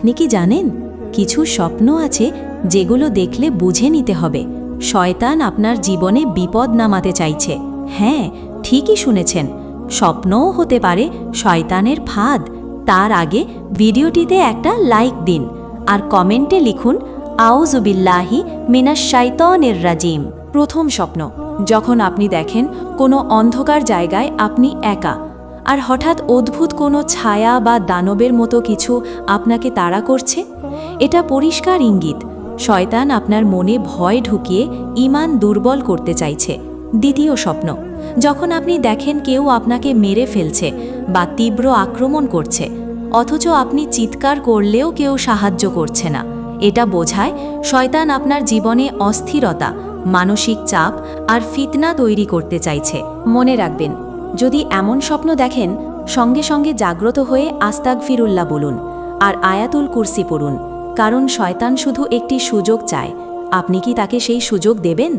আপনি কি জানেন কিছু স্বপ্ন আছে যেগুলো দেখলে বুঝে নিতে হবে শয়তান আপনার জীবনে বিপদ নামাতে চাইছে। হ্যাঁ, ঠিকই শুনেছেন, স্বপ্নও হতে পারে শয়তানের ফাঁদ। তার আগে ভিডিওটিতে একটা লাইক দিন আর কমেন্টে লিখুন আউযু বিল্লাহি মিনাশ শাইতানির রাজিম। প্রথম স্বপ্ন, যখন আপনি দেখেন কোনো অন্ধকার জায়গায় আপনি একা আর হঠাৎ অদ্ভুত কোনো ছায়া বা দানবের মতো কিছু আপনাকে তাড়া করছে, এটা পরিষ্কার ইঙ্গিত শয়তান আপনার মনে ভয় ঢুকিয়ে ঈমান দুর্বল করতে চাইছে। দ্বিতীয় স্বপ্ন, যখন আপনি দেখেন কেউ আপনাকে মেরে ফেলছে বা তীব্র আক্রমণ করছে অথচ আপনি চিৎকার করলেও কেউ সাহায্য করছে না, এটা বোঝায় শয়তান আপনার জীবনে অস্থিরতা, মানসিক চাপ আর ফিতনা তৈরি করতে চাইছে। মনে রাখবেন, যদি এমন স্বপ্ন দেখেন সঙ্গে সঙ্গে জাগ্রত হয়ে আস্তাগফিরুল্লাহ বলুন আর আয়াতুল কুরসি পড়ুন, কারণ শয়তান শুধু একটি সুযোগ চায়। আপনি কি তাকে সেই সুযোগ দেবেন?